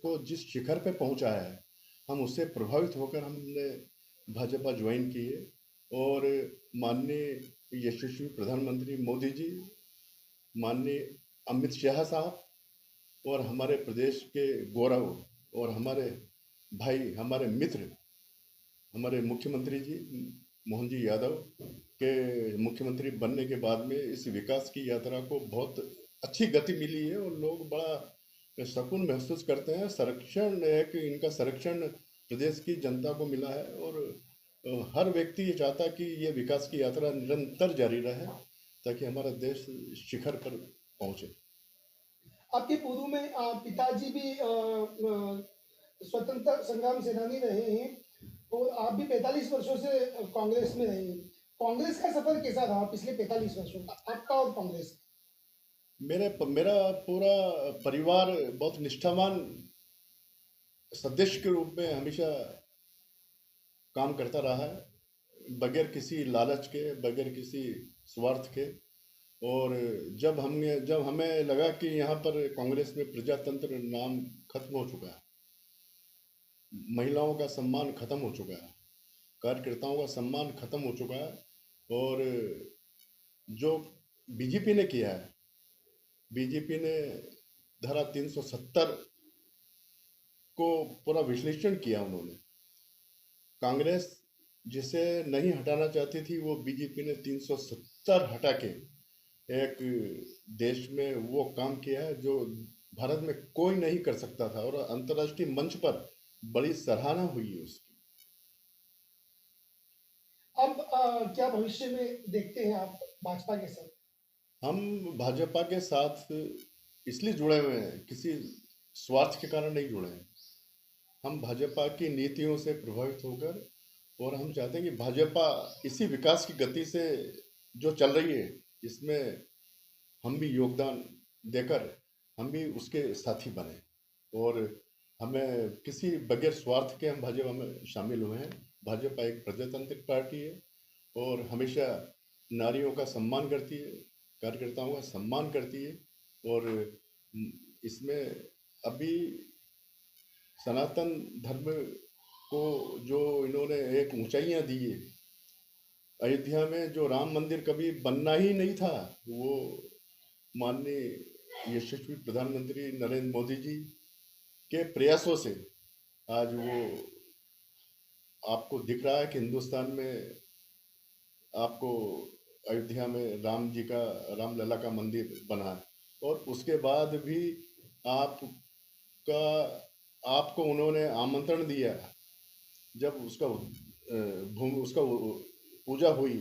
को जिस शिखर पे पहुंचाया है, हम उससे प्रभावित होकर हमने भाजपा ज्वाइन किए। और माननीय यशस्वी प्रधानमंत्री मोदी जी, माननीय अमित शाह साहब और हमारे प्रदेश के गौरव और हमारे भाई, हमारे मित्र, हमारे मुख्यमंत्री जी मोहन जी यादव के मुख्यमंत्री बनने के बाद में इस विकास की यात्रा को बहुत अच्छी गति मिली है और लोग बड़ा सुकून महसूस करते हैं। संरक्षण, एक इनका संरक्षण प्रदेश की जनता को मिला है और हर व्यक्ति ये चाहता है कि ये विकास की यात्रा निरंतर जारी रहे ताकि हमारा देश शिखर पर पहुंचे। आपके पूर्व में पिताजी भी स्वतंत्रता संग्राम सेनानी रहे हैं और आप भी 45 वर्षों से कांग्रेस में रहे हैं। कांग्रेस का सफर कैसा रहा पिछले 45 वर्षों का, आपका और कांग्रेस का? मेरा पूरा परिवार बहुत निष्ठावान सदस्य के रूप में हमेशा काम करता रहा है, बगैर किसी लालच के, बगैर किसी स्वार्थ के। और जब हमें लगा कि यहाँ पर कांग्रेस में प्रजातंत्र नाम खत्म हो चुका है, महिलाओं का सम्मान खत्म हो चुका है, कार्यकर्ताओं का सम्मान खत्म हो चुका है, और जो बीजेपी ने किया है, बीजेपी ने धारा 370 को पूरा विश्लेषण किया उन्होंने। कांग्रेस जिसे नहीं हटाना चाहती थी, वो बीजेपी ने 370 हटा के एक देश में वो काम किया है जो भारत में कोई नहीं कर सकता था, और अंतर्राष्ट्रीय मंच पर बड़ी सराहना हुई है उसकी। अब क्या भविष्य में देखते हैं आप भाजपा के साथ? हम भाजपा के साथ इसलिए जुड़े हुए हैं, किसी स्वार्थ के कारण नहीं जुड़े हैं। हम भाजपा की नीतियों से प्रभावित होकर, और हम चाहते हैं कि भाजपा इसी विकास की गति से जो चल रही है, इसमें हम भी योगदान देकर हम भी उसके साथी बने। और हमें किसी बगैर स्वार्थ के हम भाजपा में शामिल हुए हैं। भाजपा एक प्रजातांत्रिक पार्टी है और हमेशा नारियों का सम्मान करती है, कार्यकर्ताओं का सम्मान करती है। और इसमें अभी सनातन धर्म को जो इन्होंने एक ऊंचाइयां दी है, अयोध्या में जो राम मंदिर कभी बनना ही नहीं था, वो माननीय यशस्वी प्रधानमंत्री नरेंद्र मोदी जी के प्रयासों से आज वो आपको दिख रहा है कि हिंदुस्तान में आपको अयोध्या में राम जी का, रामलला का मंदिर बना है। और उसके बाद भी आपका आपको उन्होंने आमंत्रण दिया, जब उसका भूमि उसका पूजा हुई,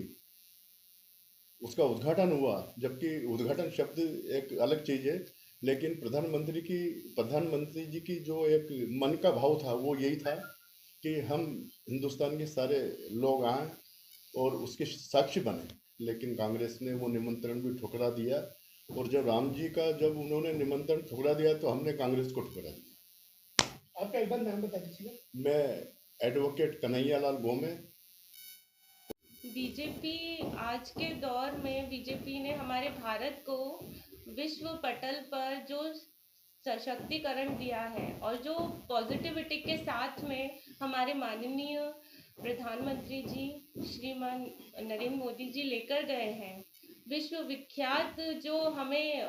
उसका उद्घाटन हुआ, जबकि उद्घाटन शब्द एक अलग चीज़ है, लेकिन प्रधानमंत्री जी की जो एक मन का भाव था वो यही था कि हम हिंदुस्तान के सारे लोग आए और उसके साक्षी बने। लेकिन कांग्रेस ने वो निमंत्रण भी ठुकरा दिया, और जब राम जी का जब उन्होंने निमंत्रण ठुकरा दिया तो हमने कांग्रेस को ठुकरा दिया। आपका एक बार नाम बता दीजिए। मैं एडवोकेट कन्हैया लाल गोमे। बीजेपी आज के दौर में बीजेपी ने हमारे भारत को विश्व पटल पर जो सशक्तिकरण दिया है और जो पॉजिटिविटी के साथ में हमारे माननीय प्रधानमंत्री जी श्रीमान नरेंद्र मोदी जी लेकर गए हैं, विश्व विख्यात जो हमें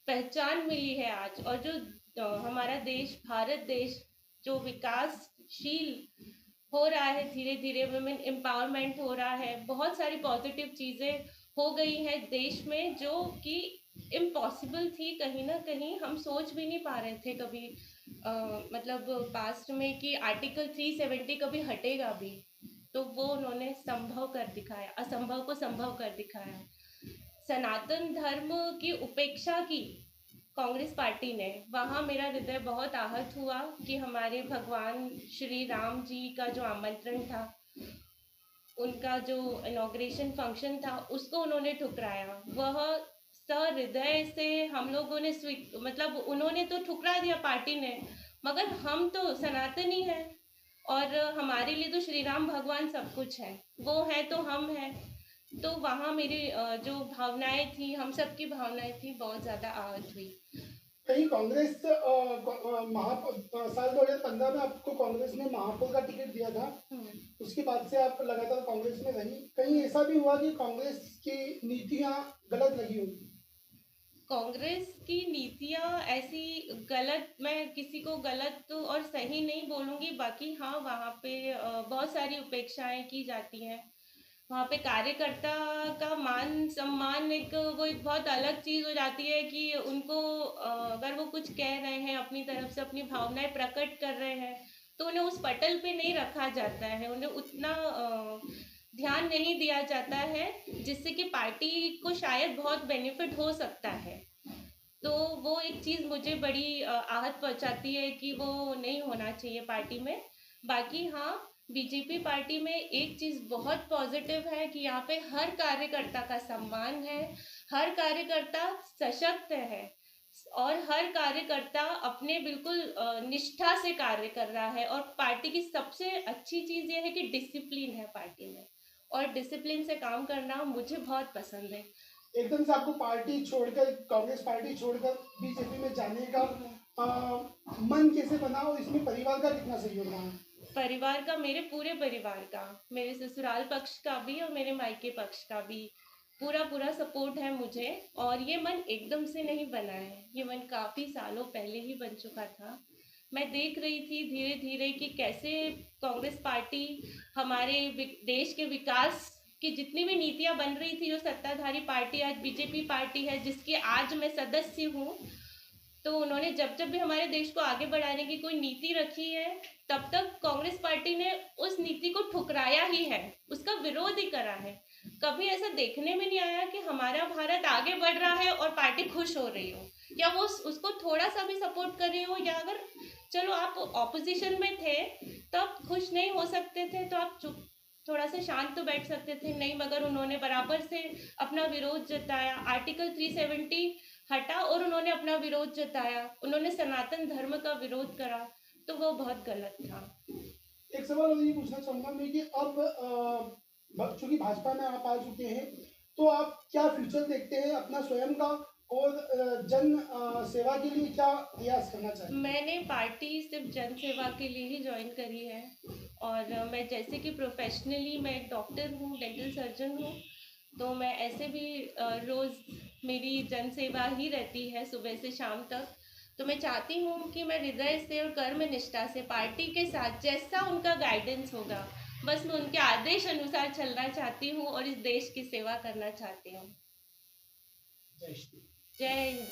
पहचान मिली है आज, और जो हमारा देश भारत देश जो विकासशील हो रहा है, धीरे धीरे वुमेन एम्पावरमेंट हो रहा है, बहुत सारी पॉजिटिव चीज़ें हो गई हैं देश में जो कि इम्पॉसिबल थी। कहीं ना कहीं हम सोच भी नहीं पा रहे थे कभी, मतलब पास्ट में कि आर्टिकल 370 कभी हटेगा भी, तो वो उन्होंने संभव कर दिखाया, असंभव को संभव कर दिखाया। सनातन धर्म की उपेक्षा की कांग्रेस पार्टी ने, वहाँ मेरा हृदय बहुत आहत हुआ कि हमारे भगवान श्री राम जी का जो आमंत्रण था, उनका जो इनॉग्रेशन फंक्शन था, उसको उन्होंने ठुकराया। वह सहृदय से हम लोगों ने मतलब उन्होंने तो ठुकरा दिया पार्टी ने, मगर हम तो सनातनी हैं और हमारे लिए तो श्री राम भगवान सब कुछ है, वो है तो हम हैं। तो वहाँ मेरी जो भावनाएं थी, हम सब की भावनाएं थी, बहुत ज़्यादा आहत हुई। कहीं कांग्रेस साल 2015 में आपको कांग्रेस ने महापौर का टिकट दिया था, उसके बाद से आप लगातार कांग्रेस में रही, कहीं ऐसा भी हुआ कि कांग्रेस की नीतियां गलत लगी होगी? कांग्रेस की नीतियां ऐसी गलत, मैं किसी को गलत और सही नहीं बोलूंगी, बाकी हाँ वहाँ पे बहुत सारी उपेक्षाएं की जाती हैं। वहाँ पे कार्यकर्ता का मान सम्मान वो एक बहुत अलग चीज़ हो जाती है कि उनको अगर वो कुछ कह रहे हैं, अपनी तरफ से अपनी भावनाएं प्रकट कर रहे हैं, तो उन्हें उस पटल पे नहीं रखा जाता है, उन्हें उतना ध्यान नहीं दिया जाता है, जिससे कि पार्टी को शायद बहुत बेनिफिट हो सकता है। तो वो एक चीज़ मुझे बड़ी आहत पहुंचाती है कि वो नहीं होना चाहिए पार्टी में। बाकी हाँ, बीजेपी पार्टी में एक चीज़ बहुत पॉजिटिव है कि यहाँ पे हर कार्यकर्ता का सम्मान है, हर कार्यकर्ता सशक्त है और हर कार्यकर्ता अपने बिल्कुल निष्ठा से कार्य कर रहा है। और पार्टी की सबसे अच्छी चीज़ ये है कि डिसिप्लिन है पार्टी में, और डिसिप्लिन से काम करना मुझे बहुत पसंद है। एकदम से आपको पार्टी छोड़कर, कांग्रेस पार्टी छोड़कर बीजेपी में जाने का मन कैसे बना, और इसमें परिवार का कितना सहयोग रहा? परिवार का, मेरे पूरे परिवार का, मेरे ससुराल पक्ष का भी और मेरे मायके पक्ष का भी पूरा पूरा सपोर्ट है मुझे। और ये मन एकदम से नहीं बना है, ये मन काफ़ी सालों पहले ही बन चुका था। मैं देख रही थी धीरे धीरे कि कैसे कांग्रेस पार्टी हमारे देश के विकास की जितनी भी नीतियां बन रही थी, जो सत्ताधारी पार्टी आज बीजेपी पार्टी है जिसकी आज मैं सदस्य हूँ, तो उन्होंने जब जब भी हमारे देश को आगे बढ़ाने की कोई नीति रखी है, तब तक कांग्रेस पार्टी ने उस नीति को ठुकराया ही है, उसका विरोध ही करा है। कभी ऐसा देखने में नहीं आया कि हमारा भारत आगे बढ़ रहा है और पार्टी खुश हो रही हो, या वो उसको थोड़ा सा भी सपोर्ट कर रही हो, या अगर चलो आप ऑपोजिशन में थे तब खुश नहीं हो सकते थे तो आप चुप थोड़ा सा शांत तो बैठ सकते थे, नहीं, मगर उन्होंने बराबर से अपना विरोध जताया। आर्टिकल 370 हटा और उन्होंने अपना विरोध जताया, उन्होंने सनातन धर्म का विरोध करा, तो वो बहुत गलत था। एक सवाल और ये पूछना चाहूंगा मैं कि अब चूंकि भाजपा में आप आ चुके हैं, तो आप क्या फ्यूचर देखते हैं अपना स्वयं का, और जन सेवा के लिए क्या प्रयास करना चाहिए? मैंने पार्टी सिर्फ जन सेवा के लिए ही ज्वाइन करी है, और मैं जैसे कि प्रोफेशनली मैं एक डॉक्टर हूँ, डेंटल सर्जन हूँ, तो मैं ऐसे भी रोज़ मेरी जन सेवा ही रहती है सुबह से शाम तक। तो मैं चाहती हूँ कि मैं हृदय से और कर्म निष्ठा से पार्टी के साथ जैसा उनका गाइडेंस होगा, बस मैं उनके आदेश अनुसार चलना चाहती हूँ और इस देश की सेवा करना चाहती हूँ। जय श्री जय हिंद।